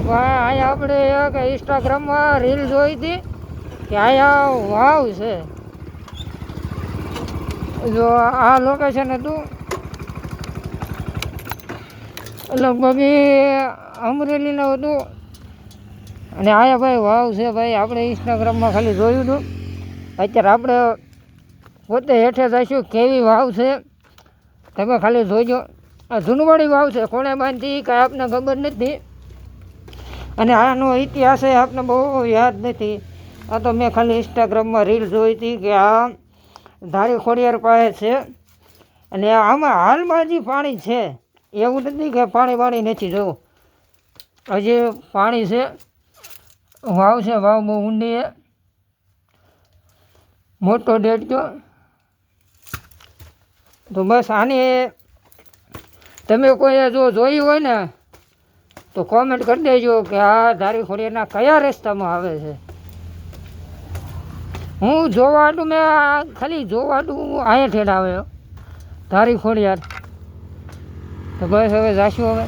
ભાઈ અહીંયા આપણે એક ઇન્સ્ટાગ્રામમાં રીલ જોઈ હતી કે અહીંયા વાવ છે. જો આ લોકેશન હતું લગભગ અમરેલીનું હતું અને અહીંયા ભાઈ વાવ છે. ભાઈ આપણે ઇન્સ્ટાગ્રામમાં ખાલી જોયું હતું. અત્યારે આપણે પોતે હેઠે જઈશું કેવી વાવ છે તમે ખાલી જોઈજો. આ જૂનવાડી વાવ છે, કોણે બાંધી કાંઈ આપને ખબર નથી અને આનો ઇતિહાસ આપને બહુ યાદ નથી. આ તો મેં ખાલી ઇન્સ્ટાગ્રામમાં રીલ જોઈ હતી કે આ ધારી ખોડિયાર પાસે છે અને આમાં હાલમાં હજી પાણી છે, એવું નથી કે પાણી નથી. જોવું હજી પાણી છે, વાવ છે, વાવ બહુ ઊંડી છે, મોટો દેડજો. તો બસ આની તમે કોઈ જો જોયું હોય ને તો કોમેન્ટ કરી દેજો કે આ ધારી ખોડિયારના કયા રસ્તામાં આવે છે. હું જોવાટું મેં ખાલી જોવાટું અહીંયા ઠેઠ આવ્યો ધારી ખોડિયાર. તો બસ હવે જાશું હવે.